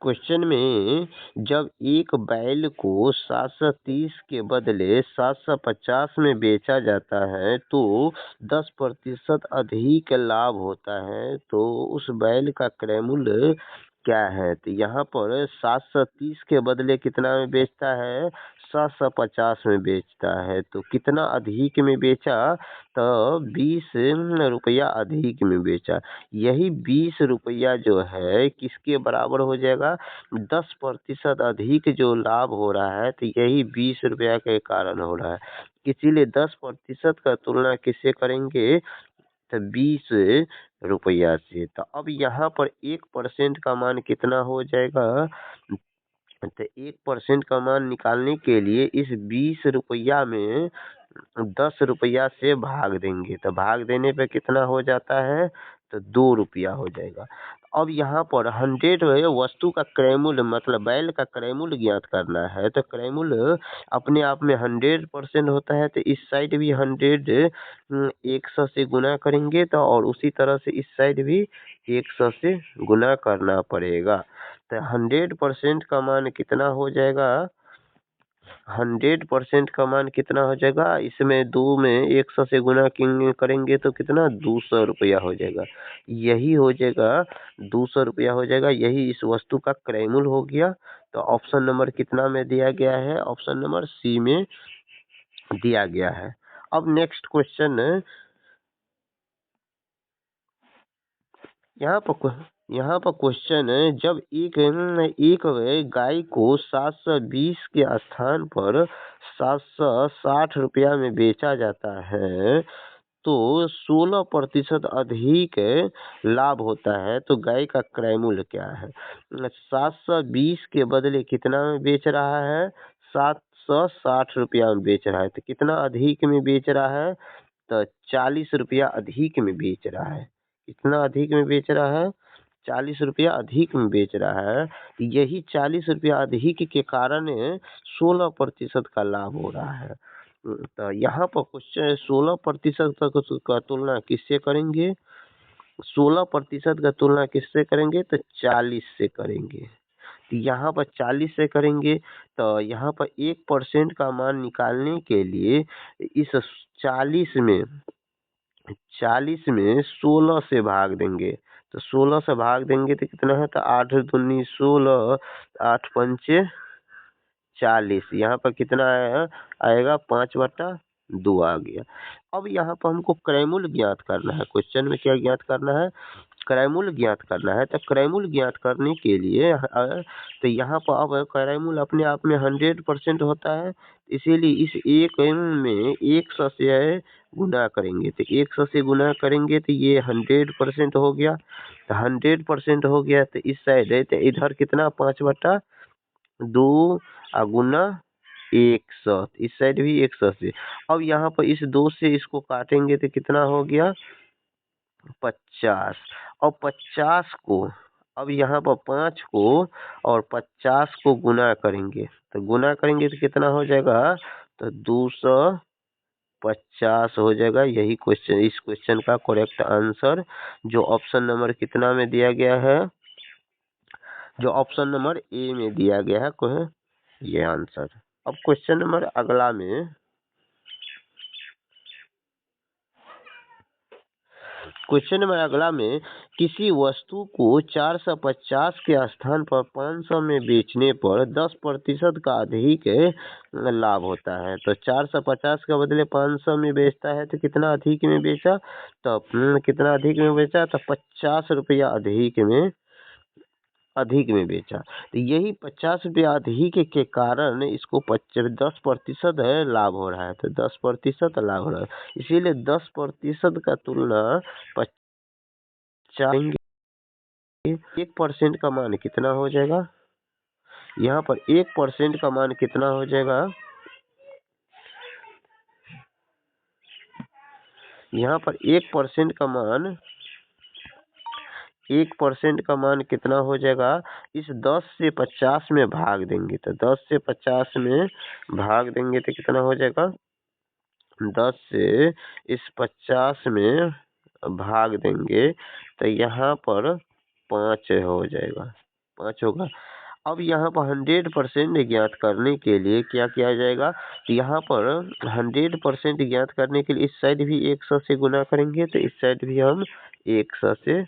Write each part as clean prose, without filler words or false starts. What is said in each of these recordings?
Question में जब एक बैल को 730 के बदले 750 में बेचा जाता है तो 10% अधिक लाभ होता है, तो उस बैल का क्रय मूल्य क्या है? तो यहाँ पर 730 के बदले कितना में बेचता है? 750 में बेचता है। तो कितना अधिक में बेचा? तो 20 रुपया अधिक में बेचा। यही 20 रुपया जो है किसके बराबर हो जाएगा? 10% अधिक जो लाभ हो रहा है, तो यही 20 रुपया के कारण हो रहा है। इसीलिए 10% का तुलना किससे करेंगे? तो 20 रुपया से। तो अब यहाँ पर 1% का मान कितना हो जाएगा? तो 1% का मान निकालने के लिए इस 20 रुपया में 10 रुपया से भाग देंगे। तो भाग देने पे कितना हो जाता है? तो 2 रुपया हो जाएगा। अब यहाँ पर 100 वस्तु का क्रय मूल्य मतलब बैल का क्रय मूल्य ज्ञात करना है। तो क्रय मूल्य अपने आप में 100% होता है, तो इस साइड भी 100 100 से गुना करेंगे, तो और उसी तरह से इस साइड भी 100 से गुना करना पड़ेगा। तो 100% का मान कितना हो जाएगा? 100% का मान कितना हो जाएगा? इसमें 2 में 100 से गुना करेंगे तो कितना? 200 रुपया हो जाएगा। यही हो जाएगा 200 रुपया हो जाएगा। यही इस वस्तु का क्रय मूल्य हो गया। तो ऑप्शन नंबर कितना में दिया गया है? ऑप्शन नंबर सी में दिया गया है। अब नेक्स्ट क्वेश्चन यहाँ पर क्वेश्चन है, जब एक गाय को 720 के स्थान पर 760 रुपया में बेचा जाता है तो 16% अधिक लाभ होता है, तो गाय का क्रय मूल्य क्या है? 720 के बदले कितना में बेच रहा है? 760 रुपया में बेच रहा है। तो कितना अधिक में बेच रहा है? तो 40 रुपया अधिक में बेच रहा है। कितना अधिक में बेच रहा है? 40 रुपया अधिक में बेच रहा है। यही 40 रुपया अधिक के कारण 16% का लाभ हो रहा है। तो यहाँ पर क्वेश्चन 16% का तुलना किससे करेंगे? 16% का तुलना किससे करेंगे? तो 40 से करेंगे। तो यहाँ पर 40 से करेंगे, तो यहाँ पर 1% का मान निकालने के लिए इस 40 में 16 से भाग देंगे। तो 16 से भाग देंगे तो कितना है? तो 8 दूनी 16, 8 पंचे 40। यहाँ पर कितना आएगा? 5/2 आ गया। अब यहाँ पर हमको क्रय मूल्य ज्ञात करना है। क्वेश्चन में क्या ज्ञात करना है? क्रय मूल्य ज्ञात करना है। तो क्रय मूल्य ज्ञात करने के लिए तो यहाँ पर अब क्रय मूल्य अपने आप में 100% होता है, इसीलिए इस एक में 100 से गुना करेंगे। तो 100 से गुना करेंगे तो ये 100% हो गया। तो 100% हो गया, तो इस साइड है तो इधर कितना? 5/2 गुना 100। इस साइड भी 100 से। अब यहाँ पर इस 2 से इसको काटेंगे तो कितना हो गया? 50। और 50 को अब यहाँ पर 5 को और 50 को गुना करेंगे, तो गुना करेंगे तो कितना हो जाएगा? तो 250 हो जाएगा। यही क्वेश्चन, इस क्वेश्चन का करेक्ट आंसर जो ऑप्शन नंबर कितना में दिया गया है? जो ऑप्शन नंबर ए में दिया गया है ये आंसर। अब क्वेश्चन नंबर अगला में किसी वस्तु को 450 के स्थान पर 500 में बेचने पर 10% का अधिक लाभ होता है। तो 450 के बदले 500 में बेचता है, तो कितना अधिक में बेचा? तो कितना अधिक में बेचा? तो 50 रुपया अधिक में बेचा। तो यही 50 रुपया अधिक के कारण इसको 10% लाभ हो रहा है। तो 10% लाभ हो रहा है, इसीलिए 10% का तुलना 50 1% का मान कितना हो जाएगा? यहाँ पर 1% का मान कितना हो जाएगा? यहाँ पर 1% का मान 1% का मान कितना हो जाएगा? इस 10 से 50 में भाग देंगे। तो 10 से 50 में भाग देंगे तो कितना हो जाएगा? 10 से इस 50 में भाग देंगे तो यहाँ पर 5 हो जाएगा। 5 होगा। अब यहाँ पर 100% ज्ञात करने के लिए क्या किया जाएगा, तो यहाँ पर 100% ज्ञात करने के लिए इस साइड भी 100 से गुना करेंगे, तो इस साइड भी हम 100 से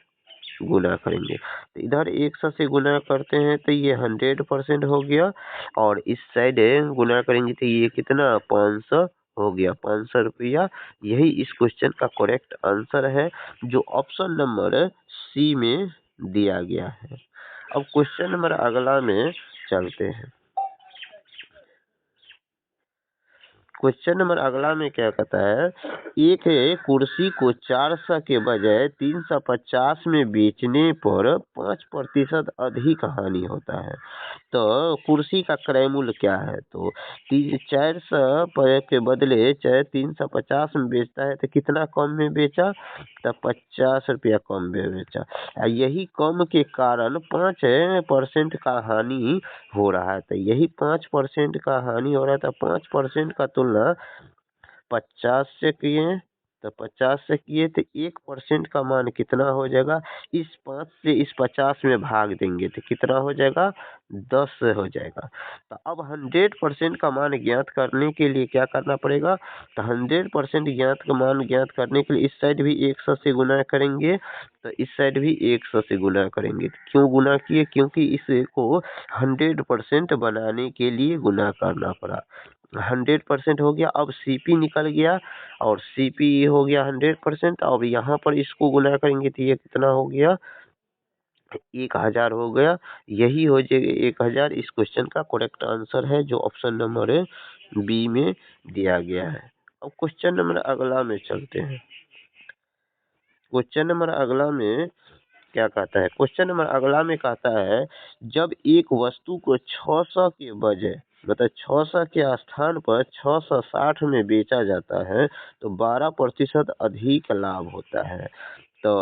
गुना करेंगे। तो इधर 100 से गुना करते हैं तो ये 100% हो गया, और इस साइड गुना करेंगे तो ये कितना 500 हो गया, 500 रुपया। यही इस क्वेश्चन का करेक्ट आंसर है, जो ऑप्शन नंबर सी में दिया गया है। अब क्वेश्चन नंबर अगला में चलते हैं। क्वेश्चन नंबर अगला में क्या कहता है, एक कुर्सी को 400 के बजाय 350 में बेचने पर 5% अधिक हानि होता है। तो कुर्सी का क्रय मूल्य क्या है, तो 400 के बदले 350 में बेचता है, तो कितना कम में बेचा, तो 50 रुपया कम में बेचा। यही कम के कारण 5% का हानि हो रहा है। तो यही 5% का हानि हो रहा है, तो 5% का तुलना 50 से किए, तो 50 से किए तो 1% का मान कितना हो जाएगा, इस 5 से इस 50 में भाग देंगे तो कितना हो जाएगा, 10 हो जाएगा। तो अब 100% का मान ज्ञात करने के लिए क्या करना पड़ेगा, तो 100% ज्ञात का मान ज्ञात करने के लिए इस साइड भी 100 से गुना करेंगे, तो इस साइड भी 100 से गुना करेंगे। क्यों गुना किए, क्योंकि इसको 100% बनाने के लिए गुना करना पड़ा। 100% हो गया। अब सीपी निकल गया, और सीपी हो गया 100%। अब यहाँ पर इसको गुना करेंगे तो ये कितना हो गया, 1000 हो गया। यही हो जाएगा 1000। इस क्वेश्चन का करेक्ट आंसर है, जो ऑप्शन नंबर बी में दिया गया है। अब क्वेश्चन नंबर अगला में चलते हैं। क्वेश्चन नंबर अगला में क्या कहता है, क्वेश्चन नंबर अगला में कहता है, जब एक वस्तु को 600 के बजाय मतलब 600 के स्थान पर 660 में बेचा जाता है तो 12% अधिक लाभ होता है। तो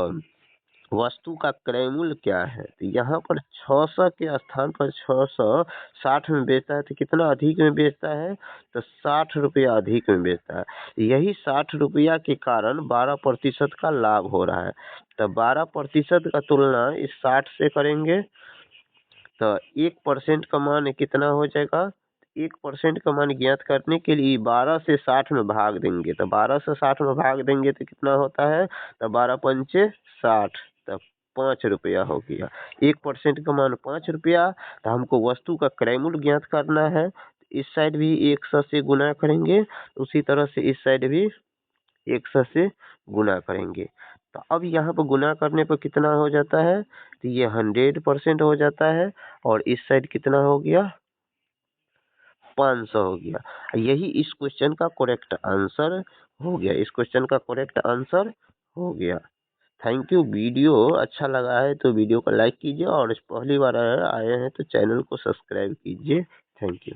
वस्तु का क्रय मूल्य क्या है, तो यहाँ पर 600 के स्थान पर 660 में बेचता है, तो कितना अधिक में बेचता है, तो 60 रुपया अधिक में बेचता है। यही 60 रुपया के कारण 12% का लाभ हो रहा है। तो 12% का तुलना इस 60 से करेंगे, तो 1% का मान कितना हो जाएगा, 1% का मान ज्ञात करने के लिए 12 से 60 में भाग देंगे, तो 12 से 60 में भाग देंगे तो कितना होता है, तो 12 पंचे 60, तो 5 रुपया हो गया। 1% का मान 5 रुपया। तो हमको वस्तु का क्रय मूल्य ज्ञात करना है, इस साइड भी 100 से गुना करेंगे, उसी तरह से इस साइड भी 100 से गुना करेंगे। तो अब यहाँ पर गुना करने पर कितना हो जाता है, तो ये 100% हो जाता है, और इस साइड कितना हो गया, 500 हो गया। यही इस क्वेश्चन का करेक्ट आंसर हो गया, इस क्वेश्चन का करेक्ट आंसर हो गया। Thank you. वीडियो अच्छा लगा है तो वीडियो को लाइक कीजिए, और पहली बार आए हैं तो चैनल को सब्सक्राइब कीजिए। Thank you.